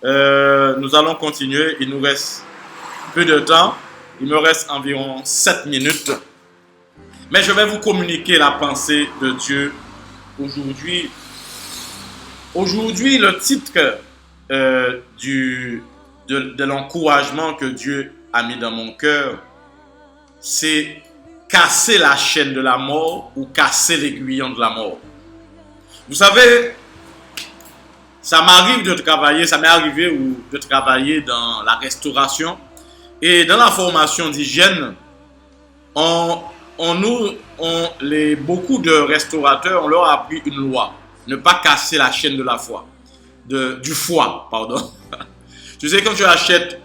Nous allons continuer. Il nous reste peu de temps. Il me reste environ 7 minutes. Mais je vais vous communiquer la pensée de Dieu aujourd'hui. Aujourd'hui, le titre de l'encouragement que Dieu a mis dans mon cœur, c'est casser la chaîne de la mort ou casser l'aiguillon de la mort. Vous savez, ça m'arrive de travailler, ça m'est arrivé de travailler dans la restauration et dans la formation d'hygiène, beaucoup de restaurateurs, on leur a appris une loi, ne pas casser la chaîne de la foi, du foie, pardon. Tu sais, quand tu achètes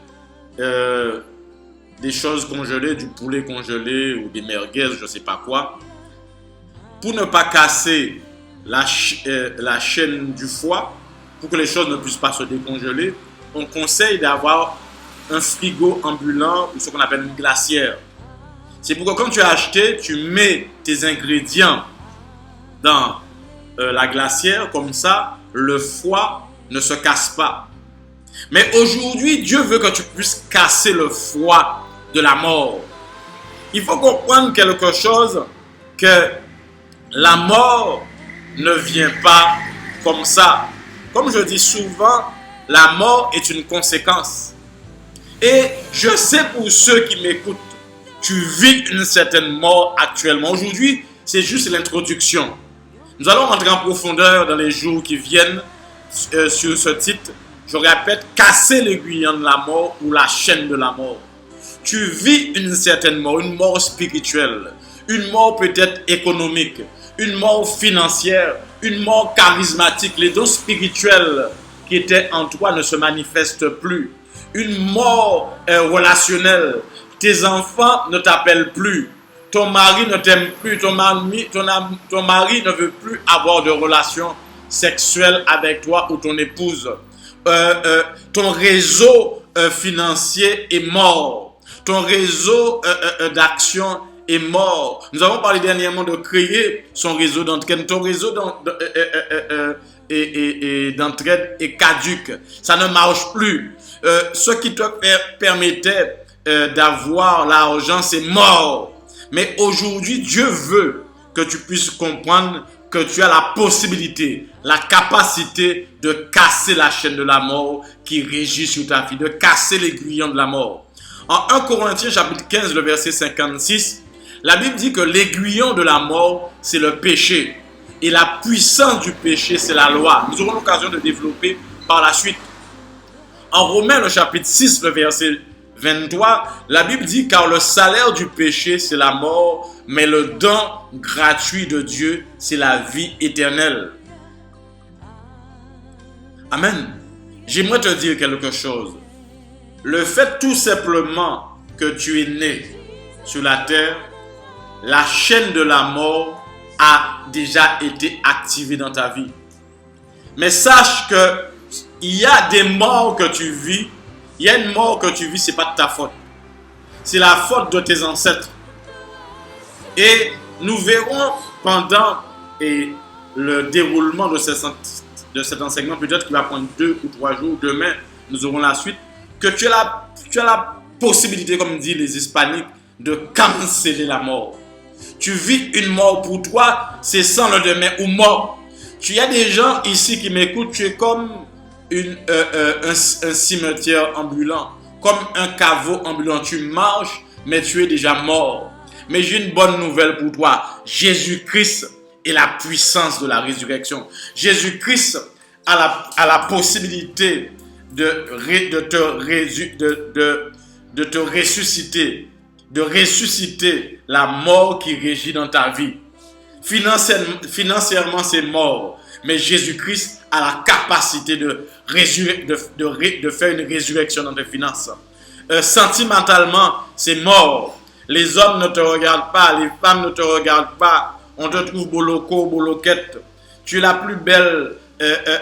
des choses congelées, du poulet congelé ou des merguez, je ne sais pas quoi, pour ne pas casser la chaîne du foie, pour que les choses ne puissent pas se décongeler, on conseille d'avoir un frigo ambulant ou ce qu'on appelle une glacière. C'est pourquoi quand tu as acheté, tu mets tes ingrédients dans la glacière, comme ça, le foie ne se casse pas. Mais aujourd'hui, Dieu veut que tu puisses casser le foie de la mort. Il faut comprendre quelque chose, que la mort ne vient pas comme ça. Comme je dis souvent, la mort est une conséquence. Et je sais pour ceux qui m'écoutent, tu vis une certaine mort actuellement. Aujourd'hui, c'est juste l'introduction. Nous allons rentrer en profondeur dans les jours qui viennent sur ce titre. Je répète, casser l'aiguillon de la mort ou la chaîne de la mort. Tu vis une certaine mort, une mort spirituelle, une mort peut-être économique, une mort financière, une mort charismatique. Les dons spirituels qui étaient en toi ne se manifestent plus. Une mort relationnelle. Tes enfants ne t'appellent plus. Ton mari ne t'aime plus. Ton mari ne veut plus avoir de relations sexuelles avec toi ou ton épouse. Ton réseau financier est mort. Ton réseau d'action est mort. Nous avons parlé dernièrement de créer son réseau d'entraide. Ton réseau d'entraide est caduque. Ça ne marche plus. Ce qui te permettait d'avoir l'argent, c'est mort. Mais aujourd'hui, Dieu veut que tu puisses comprendre que tu as la possibilité, la capacité de casser la chaîne de la mort qui régit sur ta vie, de casser l'aiguillon de la mort. En 1 Corinthiens chapitre 15, le verset 56, la Bible dit que l'aiguillon de la mort, c'est le péché. Et la puissance du péché, c'est la loi. Nous aurons l'occasion de développer par la suite. En Romains, le chapitre 6, le verset 23, la Bible dit « Car le salaire du péché, c'est la mort, mais le don gratuit de Dieu, c'est la vie éternelle. » Amen. J'aimerais te dire quelque chose. Le fait tout simplement que tu es né sur la terre, la chaîne de la mort a déjà été activée dans ta vie. Mais sache que il y a des morts que tu vis. Il y a une mort que tu vis, ce n'est pas de ta faute. C'est la faute de tes ancêtres. Et nous verrons pendant le déroulement de cet enseignement, peut-être qu'il va prendre 2 ou 3 jours, demain, nous aurons la suite, que tu as la possibilité, comme disent les Hispaniques, de canceller la mort. Tu vis une mort pour toi, c'est sans le demain ou mort. Il y a des gens ici qui m'écoutent, tu es comme un cimetière ambulant, comme un caveau ambulant. Tu marches, mais tu es déjà mort. Mais j'ai une bonne nouvelle pour toi. Jésus-Christ est la puissance de la résurrection. Jésus-Christ a la possibilité de te ressusciter, de ressusciter la mort qui régit dans ta vie. Financièrement, c'est mort. Mais Jésus-Christ a la capacité de faire une résurrection dans tes finances. Sentimentalement, c'est mort. Les hommes ne te regardent pas, les femmes ne te regardent pas. On te trouve boloco, boloquette. Tu es la plus belle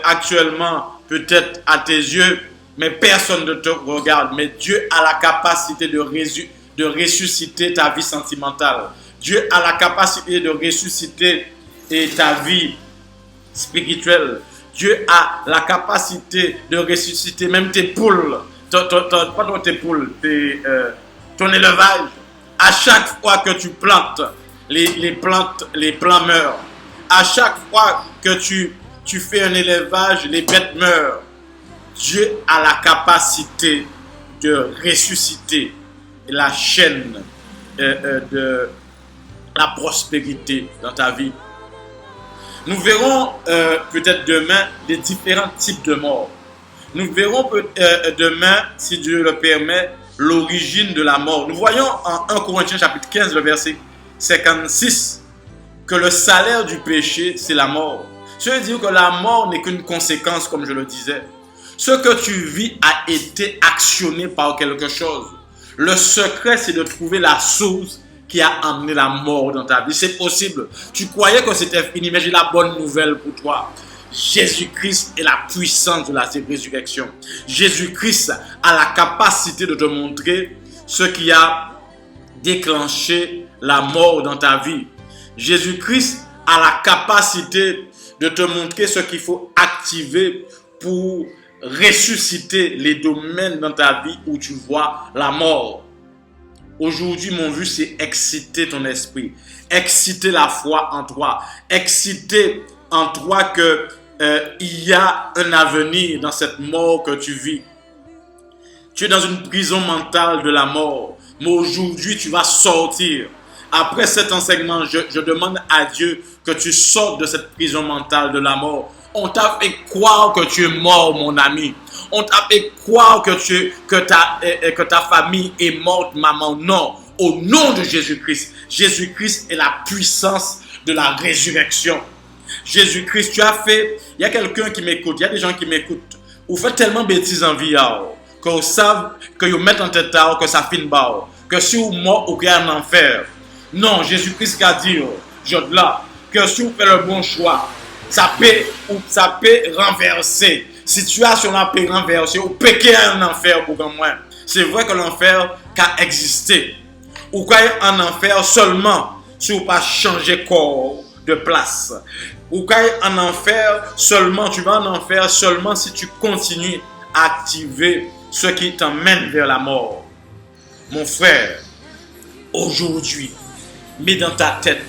actuellement, peut-être à tes yeux, mais personne ne te regarde. Mais Dieu a la capacité de ressusciter ta vie sentimentale. Dieu a la capacité de ressusciter ta vie spirituelle. Dieu a la capacité de ressusciter même tes poules, pas tes poules, ton élevage. À chaque fois que tu plantes, les plants meurent. À chaque fois que tu fais un élevage, les bêtes meurent. Dieu a la capacité de ressusciter la chaîne de la prospérité dans ta vie. Nous verrons peut-être demain des différents types de morts. Nous verrons demain, si Dieu le permet, l'origine de la mort. Nous voyons en 1 Corinthiens chapitre 15, le verset 56, que le salaire du péché, c'est la mort. Ça veut dire que la mort n'est qu'une conséquence, comme je le disais. Ce que tu vis a été actionné par quelque chose. Le secret, c'est de trouver la source qui a amené la mort dans ta vie. C'est possible. Tu croyais que c'était fini, mais j'ai la bonne nouvelle pour toi. Jésus-Christ est la puissance de la résurrection. Jésus-Christ a la capacité de te montrer ce qui a déclenché la mort dans ta vie. Jésus-Christ a la capacité de te montrer ce qu'il faut activer pour ressusciter les domaines dans ta vie où tu vois la mort. Aujourd'hui, mon but, c'est exciter ton esprit, exciter la foi en toi, exciter en toi que il y a un avenir dans cette mort que tu vis. Tu es dans une prison mentale de la mort, mais aujourd'hui, tu vas sortir. Après cet enseignement, je demande à Dieu que tu sortes de cette prison mentale de la mort. On t'a fait croire que tu es mort, mon ami. On t'a fait croire que ta famille est morte, maman. Non, au nom de Jésus-Christ. Jésus-Christ est la puissance de la résurrection. Jésus-Christ, il y a quelqu'un qui m'écoute, il y a des gens qui m'écoutent. Vous faites tellement de bêtises en vie, que vous savez, que vous mettez en tête, que ça finit bas, que si vous mort, vous créez un enfer. Non, Jésus-Christ a dit, que si vous faites le bon choix, ça peut renverser. Situation là peut renverser ou péquer un enfer pour moi. C'est vrai que l'enfer a existé. Ou quoi un enfer seulement si vous pas changer corps de place. Ou quoi un enfer seulement, tu vas en enfer seulement si tu continues à activer ce qui t'emmène vers la mort. Mon frère, aujourd'hui, mets dans ta tête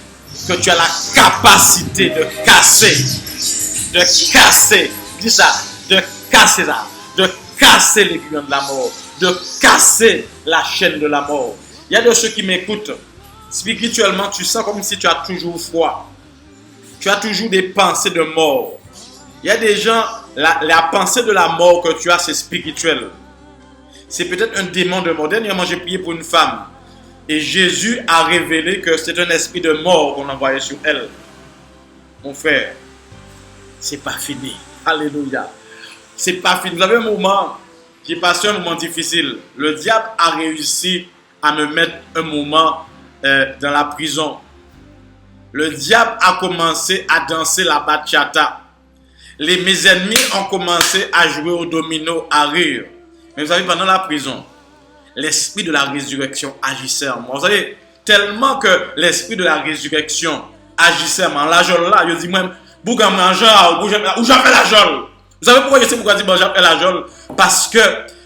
que tu as la capacité de casser, dis ça, de casser les guillons de la mort, de casser la chaîne de la mort. Il y a de ceux qui m'écoutent, spirituellement, tu sens comme si tu as toujours froid. Tu as toujours des pensées de mort. Il y a des gens, la pensée de la mort que tu as, c'est spirituel. C'est peut-être un démon de mort. Dernièrement, j'ai prié pour une femme. Et Jésus a révélé que c'est un esprit de mort qu'on envoyait sur elle. Mon frère, c'est pas fini. Alléluia. C'est pas fini. Vous avez un moment, j'ai passé un moment difficile. Le diable a réussi à me mettre un moment dans la prison. Le diable a commencé à danser la bachata. Mes ennemis ont commencé à jouer au domino, à rire. Mais vous savez, pendant la prison, l'esprit de la résurrection agissait en moi. Vous savez, tellement que l'esprit de la résurrection agissait en moi. Là, je dis même, où j'ai fait la jole. Vous savez pourquoi je sais pourquoi je dis j'ai fait la jole? Parce que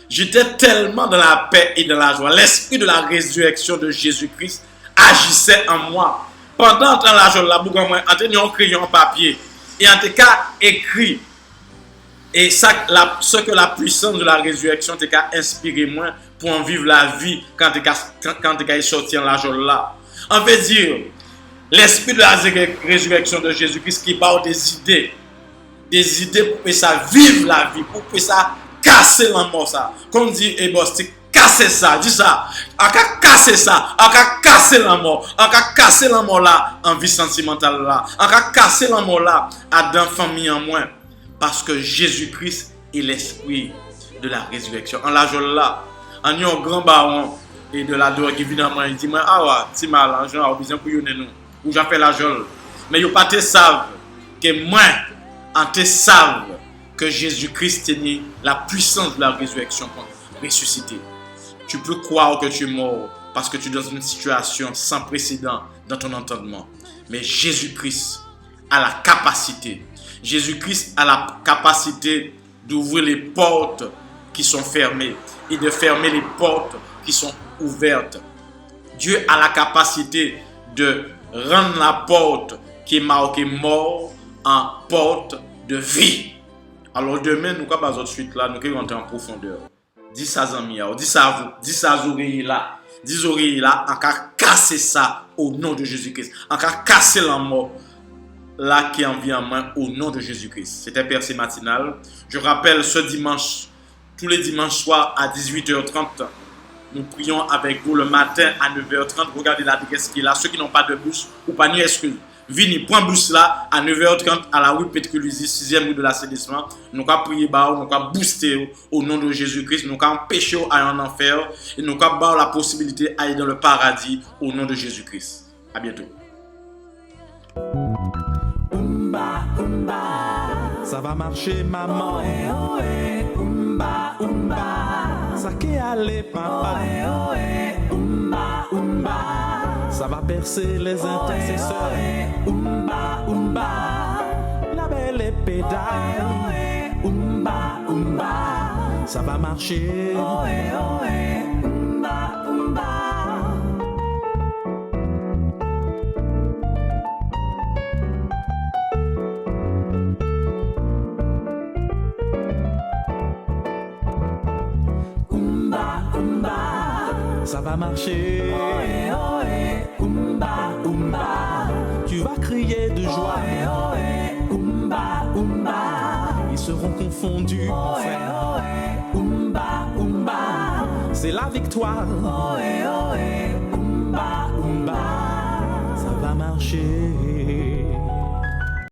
j'étais tellement dans la paix et dans la joie. L'esprit de la résurrection de Jésus-Christ agissait en moi. Pendant la jole, là, en tenant un crayon papier, et en tout cas écrit. Et ça, ce que la puissance de la résurrection t'a inspiré moi pour en vivre la vie quand t'es sorti en la journée là. On veut dire, l'esprit de la résurrection de Jésus-Christ qui parle des idées pour que ça vive la vie, pour que ça casse la mort ça. Comme dit Ebostik, casser ça, dis ça, on va casser ça, on va casser la mort, on va casser la mort là en vie sentimentale là, on va casser la mort là à dans famille en moins. Parce que Jésus-Christ est l'esprit de la résurrection. En la journée là, en y a un grand baron et de la drogue, évidemment, il dit, ah ouais, si mal, l'argent a besoin pour nous, ou j'ai fait la journée. Mais ils pas te savent que moi, en te savent que Jésus-Christ est la puissance de la résurrection pour ressusciter. Tu peux croire que tu es mort parce que tu es dans une situation sans précédent dans ton entendement. Mais Jésus-Christ a la capacité. Jésus-Christ a la capacité d'ouvrir les portes qui sont fermées et de fermer les portes qui sont ouvertes. Dieu a la capacité de rendre la porte qui est marquée mort en porte de vie. Alors demain, nous allons pas suite là, nous allons rentrer en profondeur. Dis ça, amis, dis ça à vous, dis ça aux oreilles là. Dis aux oreilles là, on va casser ça au nom de Jésus-Christ. On va casser la mort là qui en vient en main au nom de Jésus-Christ. C'était Percée Matinale. Je rappelle ce dimanche, tous les dimanches soirs à 18h30, nous prions avec vous le matin à 9h30. Regardez l'adresse qui est là. Ceux qui n'ont pas de bus ou pas ni excuse. Vini, point bus là à 9h30 à la rue Pétrulusi, 6e rue de l'assainissement. Nous allons prier, nous allons booster au nom de Jésus-Christ. Nous allons empêcher à en enfer et nous allons avoir la possibilité d'aller dans le paradis au nom de Jésus-Christ. À bientôt. Umba, umba, ça va marcher, maman. Umba, umba, ça qui allait, papa. Umba, umba, ça va percer les intercesseurs. Umba, umba, la belle épée d'ail. Umba, umba, ça va marcher. Umba, umba. Ça va marcher. Umba, umba, tu vas crier de joie. Umba, umba, ils seront confondus, mon frère. Umba, umba, c'est la victoire. Umba, umba, ça va marcher.